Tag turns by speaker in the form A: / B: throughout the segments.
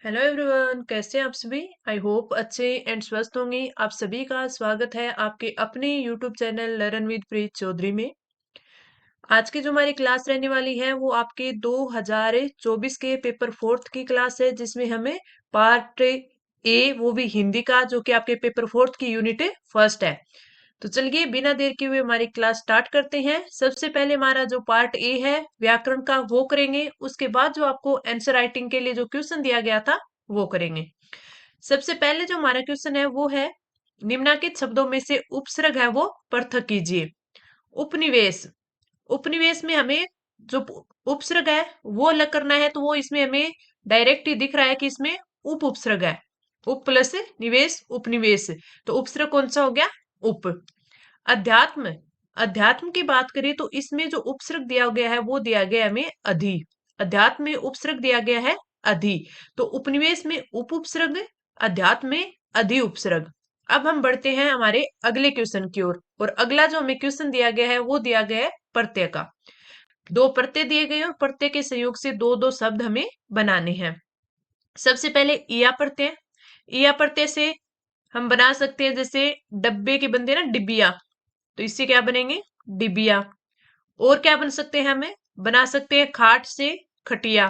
A: Hello everyone, कैसे हैं आप सभी। आई होप अच्छे एंड स्वस्थ होंगे। आप सभी का स्वागत है आपके अपने यूट्यूब चैनल लर्न विद प्रीत चौधरी में। आज की जो हमारी क्लास रहने वाली है वो आपके 2024 के पेपर फोर्थ की क्लास है, जिसमें हमें पार्ट ए वो भी हिंदी का, जो कि आपके पेपर फोर्थ की यूनिट फर्स्ट है। तो चलिए बिना देर किए हुए हमारी क्लास स्टार्ट करते हैं। सबसे पहले हमारा जो पार्ट ए है व्याकरण का वो करेंगे, उसके बाद जो आपको आंसर राइटिंग के लिए जो क्वेश्चन दिया गया था वो करेंगे। सबसे पहले जो हमारा क्वेश्चन है वो है, निम्नलिखित शब्दों में से उपसर्ग है वो पृथक कीजिए। उपनिवेश। उपनिवेश में हमें जो उपसर्ग है वो अलग करना है, तो वो इसमें हमें डायरेक्ट ही दिख रहा है कि इसमें उप उपसर्ग है। उप प्लस निवेश उपनिवेश, तो उपसर्ग कौन सा हो गया? उप। अध्यात्म। अध्यात्म की बात करें तो इसमें जो उपसर्ग दिया गया है वो दिया गया है हमें अधि। अध्यात्म में उपसर्ग दिया गया है अधि, तो उपनिवेश में उप उपसर्ग, अध्यात्म में अधि उपसर्ग। अब हम बढ़ते हैं हमारे अगले क्वेश्चन की ओर, और अगला जो हमें क्वेश्चन दिया गया है वो दिया गया है प्रत्यय का। दो प्रत्यय दिए गए और प्रत्यय के संयोग से दो दो शब्द हमें बनाने हैं। सबसे पहले इया प्रत्यय। इया प्रत्यय से हम बना सकते हैं, जैसे डब्बे के बनते हैं ना डिबिया, तो इससे क्या बनेंगे? डिबिया। और क्या बन सकते हैं? हमें बना सकते हैं खाट से खटिया,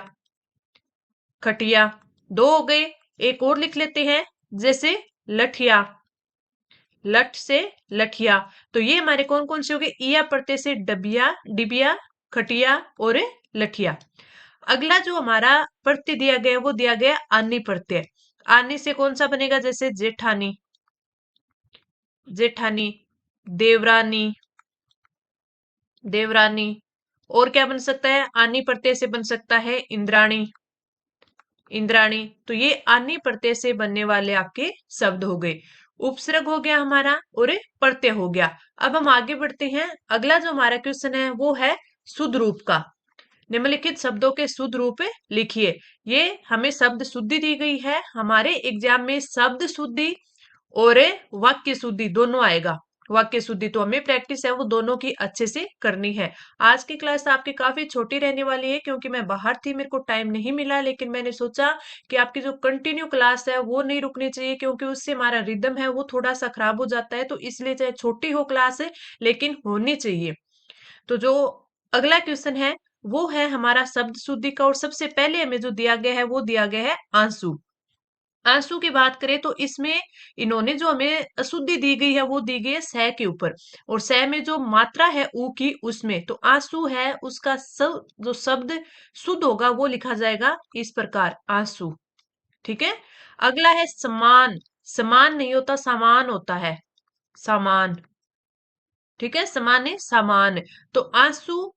A: खटिया। दो हो गए। एक और लिख लेते हैं, जैसे लठिया, लठ से लठिया। तो ये हमारे कौन कौन से हो गए? इया प्रत्यय से डबिया, डिबिया, खटिया और लठिया। अगला जो हमारा प्रत्यय दिया गया वो दिया गया आनी प्रत्यय। आनी से कौन सा बनेगा? जैसे जेठानी, जेठानी, देवरानी, देवरानी। और क्या बन सकता है? आनी प्रत्यय से बन सकता है इंद्राणी, इंद्राणी। तो ये आनी प्रत्यय से बनने वाले आपके शब्द हो गए। उपसर्ग हो गया हमारा और प्रत्यय हो गया। अब हम आगे बढ़ते हैं। अगला जो हमारा क्वेश्चन है वो है शुद्ध रूप का। निम्नलिखित शब्दों के शुद्ध रूप लिखिए। ये हमें शब्द शुद्धि दी गई है। हमारे एग्जाम में शब्द शुद्धि और वाक्य शुद्धि दोनों आएगा। वाक्य शुद्धि तो हमें प्रैक्टिस है वो दोनों की अच्छे से करनी है। आज की क्लास आपकी काफी छोटी रहने वाली है, क्योंकि मैं बाहर थी, मेरे को टाइम नहीं मिला, लेकिन मैंने सोचा कि आपकी जो कंटिन्यू क्लास है वो नहीं रुकनी चाहिए, क्योंकि उससे हमारा रिदम है वो थोड़ा सा खराब हो जाता है। तो इसलिए चाहे छोटी हो क्लास है लेकिन होनी चाहिए। तो जो अगला क्वेश्चन है वो है हमारा शब्द शुद्धि का, और सबसे पहले हमें जो दिया गया है वो दिया गया है आंसू। आंसू की बात करें तो इसमें इन्होंने जो हमें अशुद्धि दी गई है वो दी गई है स के ऊपर, और स में जो मात्रा है ऊ की उसमें, तो आंसू है उसका जो शब्द शुद्ध होगा वो लिखा जाएगा इस प्रकार, आंसू। ठीक है। अगला है समान। समान नहीं होता, सामान होता है, सामान। ठीक है, समान है सामान। तो आंसू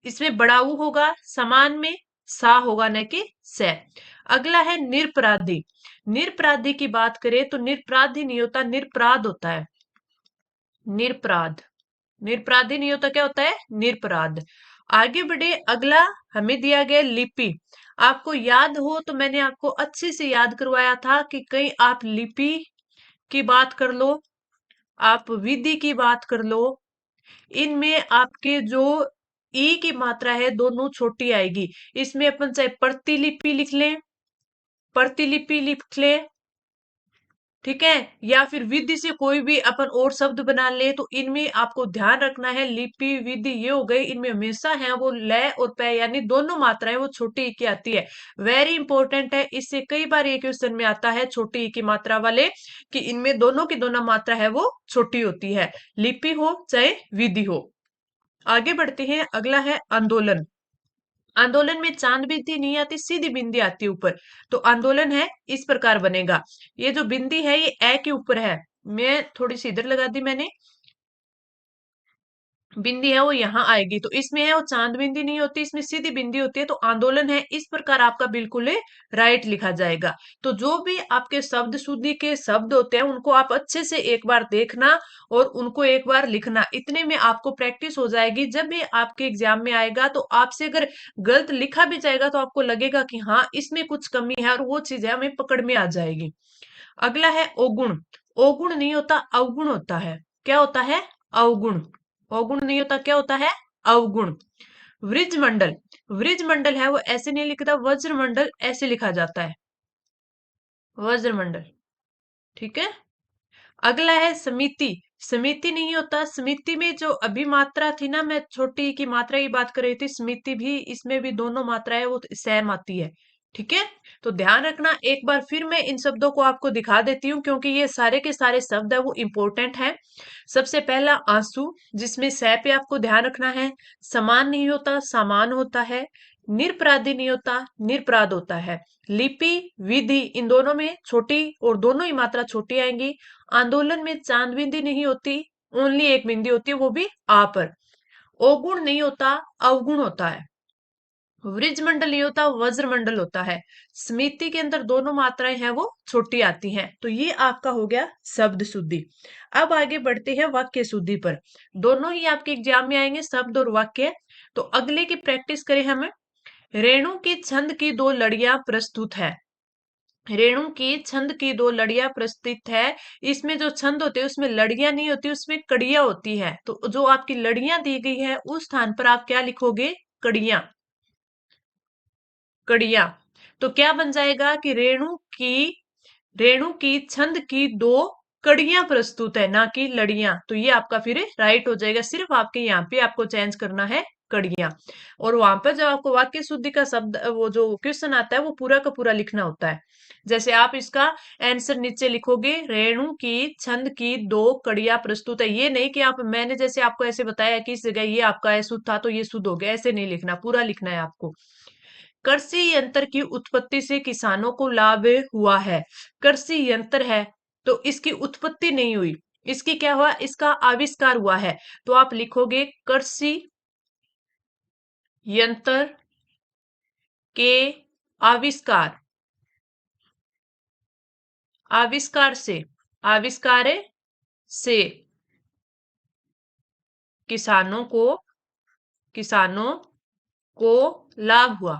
A: इसमें बड़ा ऊ होगा, समान में सा होगा न कि से। अगला है निरपराधी। निरपराधी की बात करें तो निरपराधी नहीं होता, निरपराध होता है, निरपराध। निरपराधी नहीं होता, क्या होता है? निरपराध। आगे बढ़े। अगला हमें दिया गया लिपि। आपको याद हो तो मैंने आपको अच्छे से याद करवाया था कि कहीं आप लिपि की बात कर लो, आप विधि की बात कर लो, इनमें आपके जो ई की मात्रा है दोनों छोटी आएगी। इसमें अपन चाहे प्रतिलिपि लिख लें, प्रतिलिपि लिख लें, ठीक है, या फिर विधि से कोई भी अपन और शब्द बना ले, तो इनमें आपको ध्यान रखना है लिपि विधि ये हो गए, इनमें हमेशा है वो लय और पय यानी दोनों मात्राएं वो छोटी ई की आती है। वेरी इंपॉर्टेंट है, इससे कई बार ये क्वेश्चन में आता है छोटी ई की मात्रा वाले, कि इनमें दोनों की दोनों मात्रा है वो छोटी होती है, लिपि हो चाहे विधि हो। आगे बढ़ते हैं। अगला है आंदोलन। आंदोलन में चांद बिंदी नहीं आती, सीधी बिंदी आती है ऊपर, तो आंदोलन है इस प्रकार बनेगा। ये जो बिंदी है ये ए के ऊपर है, मैं थोड़ी सी इधर लगा दी मैंने, बिंदी है वो यहाँ आएगी, तो इसमें है वो चांद बिंदी नहीं होती, इसमें सीधी बिंदी होती है, तो आंदोलन है इस प्रकार आपका बिल्कुल राइट लिखा जाएगा। तो जो भी आपके शब्द शुद्धि के शब्द होते हैं उनको आप अच्छे से एक बार देखना और उनको एक बार लिखना, इतने में आपको प्रैक्टिस हो जाएगी। जब भी आपके एग्जाम में आएगा तो आपसे अगर गलत लिखा भी जाएगा तो आपको लगेगा कि हाँ इसमें कुछ कमी है, और वो चीज है हमें पकड़ में आ जाएगी। अगला है अवगुण। अवगुण नहीं होता, अवगुण होता है। क्या होता है? अवगुण। अवगुण नहीं होता, क्या होता है? अवगुण। वृज मंडल। वृज मंडल है वो ऐसे नहीं लिखता, वज्र मंडल ऐसे लिखा जाता है। वज्रमंडल। ठीक है। अगला है समिति। समिति नहीं होता, समिति में जो अभी मात्रा थी ना, मैं छोटी की मात्रा की बात कर रही थी, समिति भी, इसमें भी दोनों मात्राएं वो सेम आती है। ठीक है। तो ध्यान रखना, एक बार फिर मैं इन शब्दों को आपको दिखा देती हूँ क्योंकि ये सारे के सारे शब्द है वो इंपॉर्टेंट है। सबसे पहला आंसू, जिसमें सै पे आपको ध्यान रखना है। समान नहीं होता, सामान होता है। निरपराधी नहीं होता, निरपराध होता है। लिपि, विधि, इन दोनों में छोटी और दोनों ही मात्रा छोटी आएंगी। आंदोलन में चांद बिंदी नहीं होती, ओनली एक बिंदी होती है, वो भी आ पर। अवगुण नहीं होता, अवगुण होता है। वृजमंडल नहीं होता, वज्रमंडल होता है। स्मृति के अंदर दोनों मात्राएं हैं वो छोटी आती हैं। तो ये आपका हो गया शब्द शुद्धि। अब आगे बढ़ते हैं वाक्य शुद्धि पर। दोनों ही आपके एग्जाम में आएंगे, शब्द और वाक्य। तो अगले की प्रैक्टिस करें हम। रेणु की छंद की दो लड़ियां प्रस्तुत है। रेणु की छंद की दो लड़ियां प्रस्तुत है। इसमें जो छंद होते हैं उसमें लड़ियां नहीं होती, उसमें कड़ियां होती है। तो जो आपकी लड़ियां दी गई है उस स्थान पर आप क्या लिखोगे? कड़ियां। कड़ियां। तो क्या बन जाएगा कि रेणु की छंद की दो कड़ियां प्रस्तुत है, ना कि लड़ियां। तो ये आपका फिर राइट हो जाएगा। सिर्फ आपके यहाँ पे आपको चेंज करना है कड़ियां। और वहां पर जब आपको वाक्य शुद्धि का शब्द, वो जो क्वेश्चन आता है वो पूरा का पूरा लिखना होता है। जैसे आप इसका आंसर नीचे लिखोगे, रेणु की छंद की दो कड़ियां प्रस्तुत है। ये नहीं कि आप, मैंने जैसे आपको ऐसे बताया कि इस जगह ये आपका अशुद्ध था तो ये शुद्ध हो गया, ऐसे नहीं लिखना, पूरा लिखना है आपको। कृषि यंत्र की उत्पत्ति से किसानों को लाभ हुआ है। कृषि यंत्र है तो इसकी उत्पत्ति नहीं हुई, इसकी क्या हुआ? इसका आविष्कार हुआ है। तो आप लिखोगे कृषि यंत्र के आविष्कार, आविष्कार से, आविष्कार से किसानों को, किसानों को लाभ हुआ,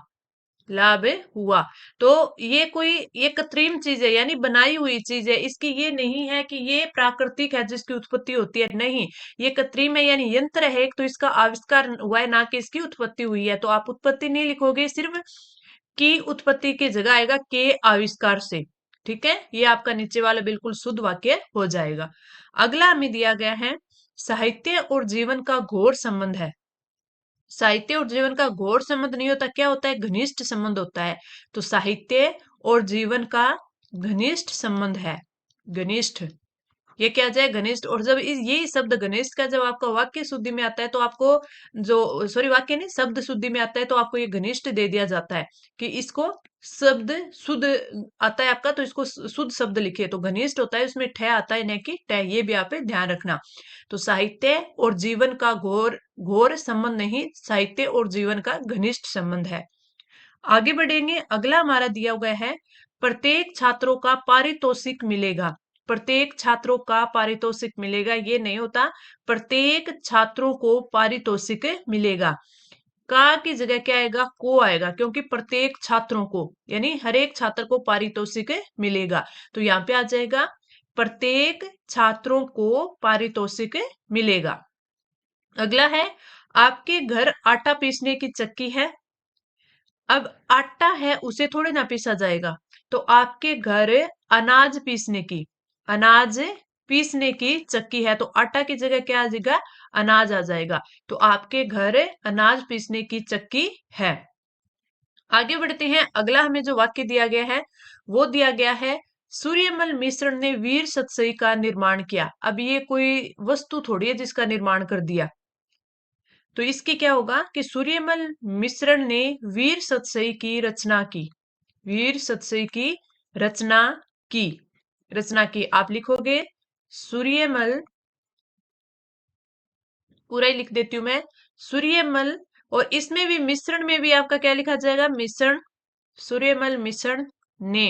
A: लाभ हुआ। तो ये कोई, ये कृत्रिम चीज है यानी बनाई हुई चीज है। इसकी ये नहीं है कि ये प्राकृतिक है जिसकी उत्पत्ति होती है, नहीं। ये कृत्रिम है यानी यंत्र है एक, तो इसका आविष्कार हुआ है, ना कि इसकी उत्पत्ति हुई है। तो आप उत्पत्ति नहीं लिखोगे, सिर्फ की उत्पत्ति की जगह आएगा के आविष्कार से। ठीक है। ये आपका नीचे वाला बिल्कुल शुद्ध वाक्य हो जाएगा। अगला हमें दिया गया है, साहित्य और जीवन का घोर संबंध है। साहित्य और जीवन का घोर संबंध नहीं होता, क्या होता है? घनिष्ठ संबंध होता है। तो साहित्य और जीवन का घनिष्ठ संबंध है, घनिष्ठ। ये क्या जाए? घनिष्ठ। और जब ये शब्द घनिष्ठ का जब आपका वाक्य शुद्धि में आता है तो आपको, जो सॉरी वाक्य नहीं, शब्द शुद्धि में आता है तो आपको ये घनिष्ठ दे दिया जाता है कि इसको शब्द शुद्ध आता है आपका, तो इसको शुद्ध शब्द लिखिए। तो घनिष्ठ होता है, उसमें ठह आता है, न कि टह। ये भी आप ध्यान रखना। तो साहित्य और जीवन का घोर घोर संबंध नहीं, साहित्य और जीवन का घनिष्ठ संबंध है। आगे बढ़ेंगे। अगला हमारा दिया हुआ है, प्रत्येक छात्रों का पारितोषिक मिलेगा। प्रत्येक छात्रों का पारितोषिक मिलेगा, ये नहीं होता, प्रत्येक छात्रों को पारितोषिक मिलेगा। का की जगह क्या आएगा? को आएगा, क्योंकि प्रत्येक छात्रों को यानी हर एक छात्र को पारितोषिक मिलेगा। तो यहाँ पे आ जाएगा, प्रत्येक छात्रों को पारितोषिक मिलेगा। अगला है, आपके घर आटा पीसने की चक्की है। अब आटा है उसे थोड़े ना पीसा जाएगा, तो आपके घर अनाज पीसने की, अनाज पीसने की चक्की है। तो आटा की जगह क्या आ जाएगा? अनाज आ जाएगा। तो आपके घर अनाज पीसने की चक्की है। आगे बढ़ते हैं। अगला हमें जो वाक्य दिया गया है वो दिया गया है, सूर्यमल मिश्रण ने वीर सतसई का निर्माण किया। अब ये कोई वस्तु थोड़ी है जिसका निर्माण कर दिया। तो इसकी क्या होगा कि सूर्यमल मिश्रण ने वीर सतसई की रचना की, वीर सतसई की रचना की, रचना की। आप लिखोगे सूर्यमल, पूरा ही लिख देती हूं मैं, सूर्यमल। और इसमें भी मिश्रण में भी आपका क्या लिखा जाएगा? मिश्रण। सूर्यमल मिश्रण ने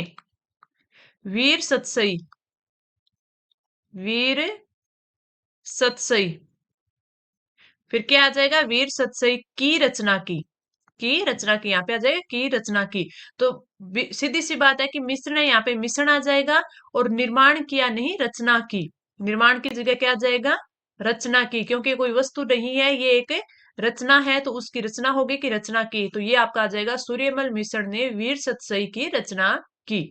A: वीर सतसई, वीर सतसई, फिर क्या आ जाएगा? वीर सतसई की रचना की रचना की, यहाँ पे आ जाएगा की रचना की। तो सीधी सी बात है कि मिश्रण है, यहाँ पे मिश्रण आ जाएगा। और निर्माण किया नहीं, रचना की। निर्माण की जगह क्या आ जाएगा? रचना की, क्योंकि कोई वस्तु नहीं है, ये एक रचना है, तो उसकी रचना होगी कि रचना की। तो ये आपका आ जाएगा, सूर्यमल मिश्रण ने वीर सतसई की रचना की।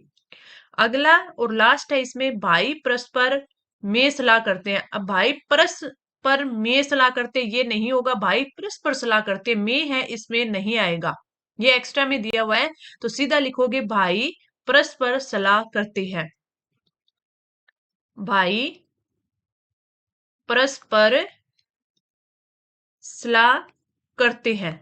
A: अगला और लास्ट है इसमें, भाई परस्पर में सलाह करते हैं। अब भाई परस्पर में सलाह करते, ये नहीं होगा, भाई परस्पर सलाह करते, में है इसमें नहीं आएगा, ये एक्स्ट्रा में दिया हुआ है। तो सीधा लिखोगे भाई परस्पर सलाह करते हैं, भाई परस्पर सलाह करते हैं,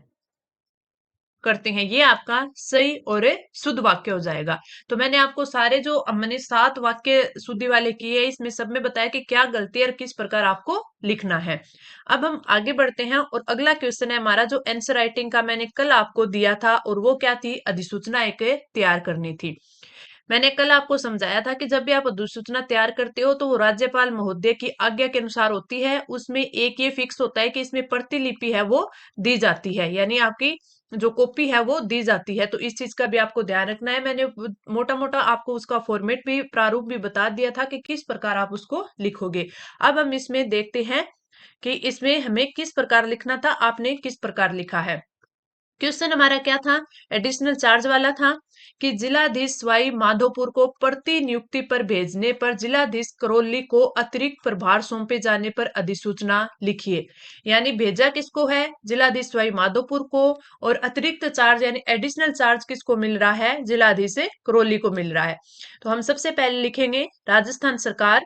A: करते हैं, ये आपका सही और शुद्ध वाक्य हो जाएगा। तो मैंने आपको सारे जो मैंने 7 वाक्य शुद्धि वाले किए हैं, इसमें सब में बताया कि क्या गलती है और किस प्रकार आपको लिखना है। अब हम आगे बढ़ते हैं और अगला क्वेश्चन है हमारा जो आंसर राइटिंग का मैंने कल आपको दिया था, और वो क्या थी, अधिसूचना एक तैयार करनी थी। मैंने कल आपको समझाया था कि जब भी आप अधिसूचना तैयार करते हो तो वो राज्यपाल महोदय की आज्ञा के अनुसार होती है। उसमें एक ये फिक्स होता है कि इसमें प्रतिलिपि है वो दी जाती है, यानी आपकी जो कॉपी है वो दी जाती है। तो इस चीज का भी आपको ध्यान रखना है। मैंने मोटा मोटा आपको उसका फॉर्मेट भी, प्रारूप भी बता दिया था कि किस प्रकार आप उसको लिखोगे। अब हम इसमें देखते हैं कि इसमें हमें किस प्रकार लिखना था, आपने किस प्रकार लिखा है। क्वेश्चन हमारा क्या था, एडिशनल चार्ज वाला था कि जिलाधीश सवाई माधोपुर को प्रति नियुक्ति पर भेजने पर जिलाधीश करौली को अतिरिक्त प्रभार सौंपे जाने पर अधिसूचना लिखिए। यानी भेजा किसको है, जिलाधीश सवाई माधोपुर को, और अतिरिक्त चार्ज यानी एडिशनल चार्ज किसको मिल रहा है, जिलाधीश करौली को मिल रहा है। तो हम सबसे पहले लिखेंगे राजस्थान सरकार।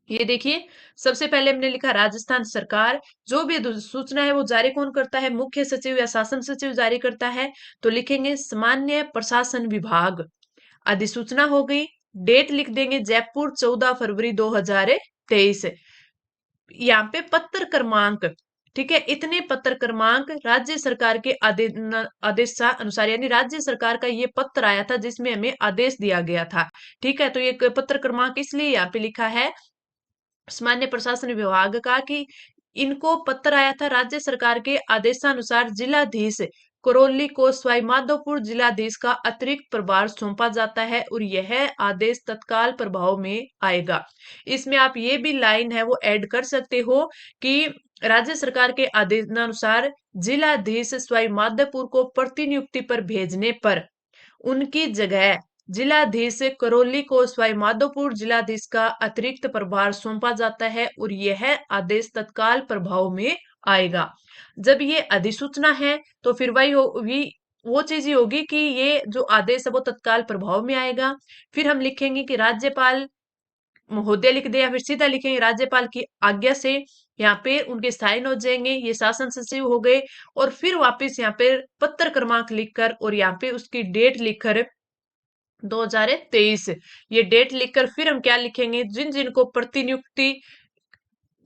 A: ये देखिए, सबसे पहले हमने लिखा राजस्थान सरकार। जो भी सूचना है वो जारी कौन करता है, मुख्य सचिव या शासन सचिव जारी करता है। तो लिखेंगे सामान्य प्रशासन विभाग। अधिसूचना हो गई, डेट लिख देंगे जयपुर 14 फरवरी 2023। यहाँ पे पत्र क्रमांक, ठीक है, इतने पत्र क्रमांक राज्य सरकार के आदेश अनुसार, यानी राज्य सरकार का ये पत्र आया था जिसमें हमें आदेश दिया गया था। ठीक है, तो ये पत्र क्रमांक इसलिए यहाँ पे लिखा है सामान्य प्रशासन विभाग का कि इनको पत्र आया था राज्य सरकार के आदेशानुसार जिलाधीश करौली को सवाई माधोपुर जिलाधीश का अतिरिक्त प्रभार सौंपा जाता है और यह आदेश तत्काल प्रभाव में आएगा। इसमें आप ये भी लाइन है वो ऐड कर सकते हो कि राज्य सरकार के आदेशानुसार जिलाधीश सवाई माधोपुर को प्रतिनियुक्ति पर भेजने पर उनकी जगह जिलाधीश करौली को सवाई माधोपुर जिलाधीश का अतिरिक्त प्रभार सौंपा जाता है और यह आदेश तत्काल प्रभाव में आएगा। जब ये अधिसूचना है तो फिर वही होगी, वो चीज ही होगी कि ये जो आदेश है वो तत्काल प्रभाव में आएगा। फिर हम लिखेंगे कि राज्यपाल महोदय लिख दे, या फिर सीधा लिखेंगे राज्यपाल की आज्ञा से। यहाँ पे उनके साइन हो जाएंगे, ये शासन सचिव हो गए। और फिर वापस यहाँ पे पत्र क्रमांक लिखकर और यहाँ पे उसकी डेट लिखकर 2023, ये डेट लिखकर फिर हम क्या लिखेंगे, जिन जिनको प्रतिनियुक्ति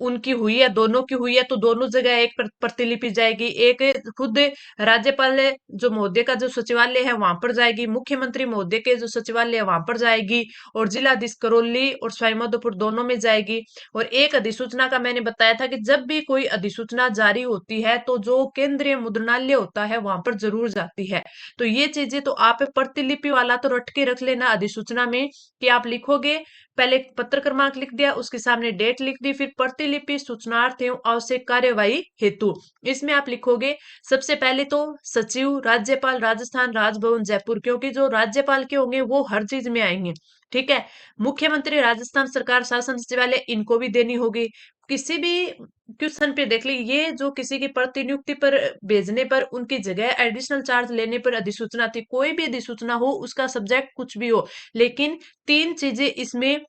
A: उनकी हुई है, दोनों की हुई है, तो दोनों जगह एक प्रतिलिपि जाएगी। एक खुद राज्यपाल जो महोदय का जो सचिवालय है वहां पर जाएगी, मुख्यमंत्री महोदय के जो सचिवालय है वहां पर जाएगी, और जिलाधीश करौली और सवाईमाधोपुर दोनों में जाएगी। और एक अधिसूचना का मैंने बताया था कि जब भी कोई अधिसूचना जारी होती है तो जो केंद्रीय मुद्रणालय होता है वहां पर जरूर जाती है। तो ये चीजें तो आप प्रतिलिपि वाला तो रट के रख लेना अधिसूचना में, कि आप लिखोगे पहले पत्र क्रमांक लिख दिया, उसके सामने डेट लिख दी, फिर प्रतिलिपि सूचनार्थ एवं आवश्यक कार्यवाही हेतु। इसमें आप लिखोगे सबसे पहले तो सचिव राज्यपाल राजस्थान राजभवन जयपुर, क्योंकि जो राज्यपाल के होंगे वो हर चीज में आएंगे। ठीक है, मुख्यमंत्री राजस्थान सरकार शासन सचिवालय, इनको भी देनी होगी। किसी भी क्वेश्चन पे देख ली, ये जो किसी की प्रतिनियुक्ति पर भेजने पर उनकी जगह एडिशनल चार्ज लेने पर अधिसूचना थी, कोई भी अधिसूचना हो उसका सब्जेक्ट कुछ भी हो, लेकिन तीन चीजें इसमें,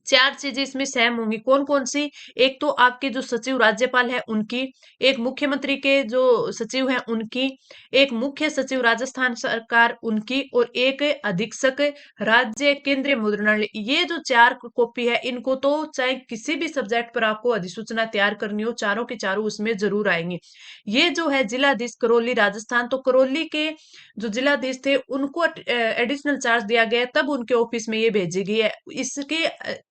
A: चार चीजें इसमें सेम होंगी। कौन कौन सी, एक तो आपके जो सचिव राज्यपाल है उनकी, एक मुख्यमंत्री के जो सचिव हैं उनकी, एक मुख्य सचिव राजस्थान सरकार उनकी, और एक अधीक्षक राज्य केंद्रीय मुद्रणालय। ये जो चार कॉपी है इनको तो चाहे किसी भी सब्जेक्ट पर आपको अधिसूचना तैयार करनी हो, चारों के चारों उसमें जरूर आएंगे। ये जो है जिलाधीश करौली राजस्थान, तो करौली के जो जिलाधीश थे उनको एडिशनल चार्ज दिया गया तब उनके ऑफिस में ये भेजी गई है। इसके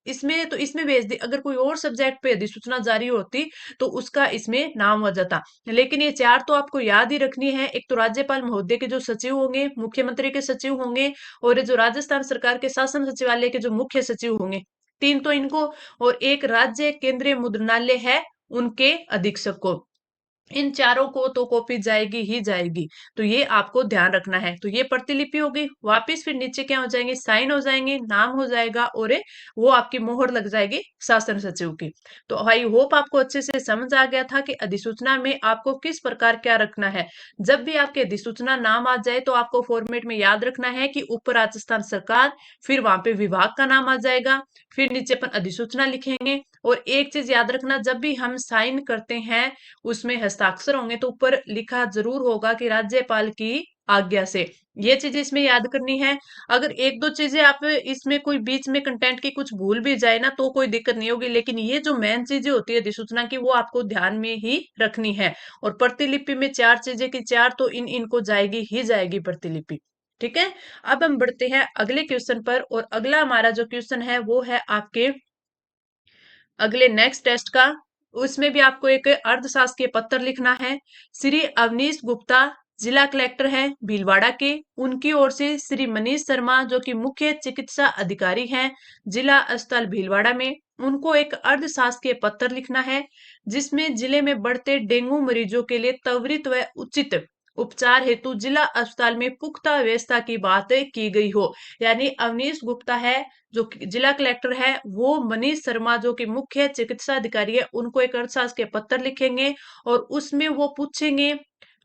A: इसमें तो इसमें भेज दी, अगर कोई और सब्जेक्ट पे अधिसूचना जारी होती तो उसका इसमें नाम हो जाता। लेकिन ये चार तो आपको याद ही रखनी है, एक तो राज्यपाल महोदय के जो सचिव होंगे, मुख्यमंत्री के सचिव होंगे, और जो राजस्थान सरकार के शासन सचिवालय के जो मुख्य सचिव होंगे, तीन तो इनको, और एक राज्य केंद्रीय मुद्रणालय है उनके अधीक्षक को। इन चारों को तो कॉपी जाएगी ही जाएगी। तो ये आपको ध्यान रखना है। तो ये प्रतिलिपि होगी। वापिस फिर नीचे क्या हो जाएंगे, साइन हो जाएंगे, नाम हो जाएगा और वो आपकी मोहर लग जाएगी शासन सचिव की। तो आई होप आपको अच्छे से समझ आ गया था कि अधिसूचना में आपको किस प्रकार क्या रखना है। जब भी आपके अधिसूचना नाम आ जाए तो आपको फॉर्मेट में याद रखना है कि ऊपर राजस्थान सरकार, फिर वहां पे विभाग का नाम आ जाएगा, फिर नीचे अपन अधिसूचना लिखेंगे। और एक चीज याद रखना, जब भी हम साइन करते हैं उसमें हस्ताक्षर होंगे तो ऊपर लिखा जरूर होगा कि राज्यपाल की आज्ञा से। ये चीजें इसमें याद करनी है। अगर एक दो चीजें आप इसमें कोई बीच में कंटेंट की कुछ भूल भी जाए ना तो कोई दिक्कत नहीं होगी, लेकिन ये जो मेन चीजें होती है अधिसूचना की वो आपको ध्यान में ही रखनी है। और प्रतिलिपि में चार चीजें की चार तो इनको जाएगी ही जाएगी प्रतिलिपि। ठीक है। अब हम बढ़ते हैं अगले क्वेश्चन पर, और अगला हमारा जो क्वेश्चन है वो है आपके अगले नेक्स्ट टेस्ट का। उसमें भी आपको एक अर्धशासकीय पत्र लिखना है। श्री अवनीश गुप्ता जिला कलेक्टर है भीलवाड़ा के, उनकी ओर से श्री मनीष शर्मा जो कि मुख्य चिकित्सा अधिकारी हैं जिला अस्पताल भीलवाड़ा में, उनको एक अर्धशासकीय पत्र लिखना है जिसमें जिले में बढ़ते डेंगू मरीजों के लिए त्वरित व उचित उपचार हेतु जिला अस्पताल में पुख्ता व्यवस्था की बात की गई हो। यानी अवनीश गुप्ता है जो जिला कलेक्टर है, वो मनीष शर्मा जो कि मुख्य चिकित्सा अधिकारी है, उनको एक अर्थशास्त्र के पत्र लिखेंगे और उसमें वो पूछेंगे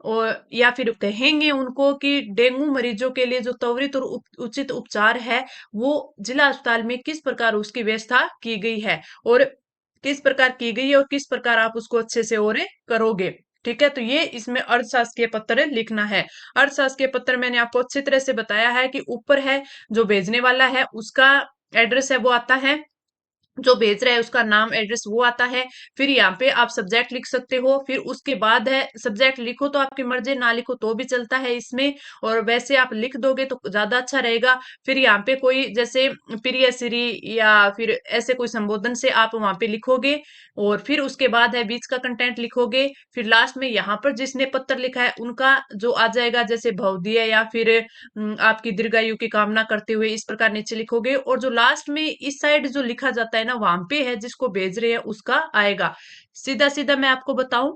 A: और या फिर कहेंगे उनको कि डेंगू मरीजों के लिए जो त्वरित और उचित उपचार है वो जिला अस्पताल में किस प्रकार उसकी व्यवस्था की गई है, और किस प्रकार की गई है और किस प्रकार आप उसको अच्छे से और करोगे। ठीक है। तो ये इसमें अर्थशास्त्र के पत्र लिखना है। अर्थशास्त्र के पत्र मैंने आपको अच्छी तरह से बताया है कि ऊपर है जो भेजने वाला है उसका एड्रेस है वो आता है, जो भेज रहा है उसका नाम एड्रेस वो आता है। फिर यहाँ पे आप सब्जेक्ट लिख सकते हो, फिर उसके बाद है सब्जेक्ट लिखो तो आपकी मर्जी, ना लिखो तो भी चलता है इसमें, और वैसे आप लिख दोगे तो ज्यादा अच्छा रहेगा। फिर यहाँ पे कोई जैसे प्रिय श्री या फिर ऐसे कोई संबोधन से आप वहां पे लिखोगे, और फिर उसके बाद है बीच का कंटेंट लिखोगे। फिर लास्ट में यहाँ पर जिसने पत्र लिखा है उनका जो आ जाएगा जैसे भवदीय या फिर आपकी दीर्घायु की कामना करते हुए, इस प्रकार नीचे लिखोगे। और जो लास्ट में इस साइड जो लिखा जाता है ना वहां पे है जिसको भेज रहे हैं उसका आएगा। सीधा सीधा मैं आपको बताऊं,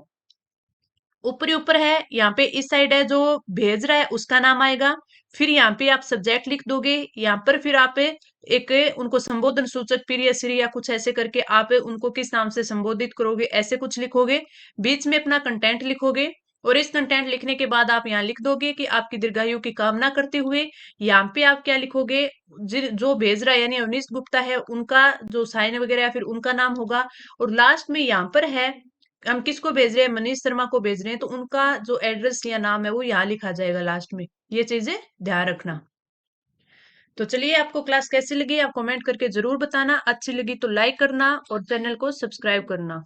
A: ऊपरी ऊपर है यहाँ पे इस साइड है जो भेज रहा है उसका नाम आएगा। फिर यहाँ पे आप सब्जेक्ट लिख दोगे, यहाँ पर फिर आप एक उनको संबोधन सूचक प्रिय श्री या कुछ ऐसे करके आप उनको किस नाम से संबोधित करोगे ऐसे कुछ लिखोगे। बीच में अपना कंटेंट लिखोगे, और इस कंटेंट लिखने के बाद आप यहाँ लिख दोगे कि आपकी दीर्घायु की कामना करते हुए। यहाँ पे आप क्या लिखोगे, जो भेज रहा है यानी अवनीश गुप्ता है उनका जो साइन वगैरह या फिर उनका नाम होगा। और लास्ट में यहाँ पर है हम किसको भेज रहे हैं, मनीष शर्मा को भेज रहे हैं, तो उनका जो एड्रेस या नाम है वो यहाँ लिखा जाएगा लास्ट में। ये चीजें ध्यान रखना। तो चलिए, आपको क्लास कैसी लगी आप कमेंट करके जरूर बताना। अच्छी लगी तो लाइक करना और चैनल को सब्सक्राइब करना।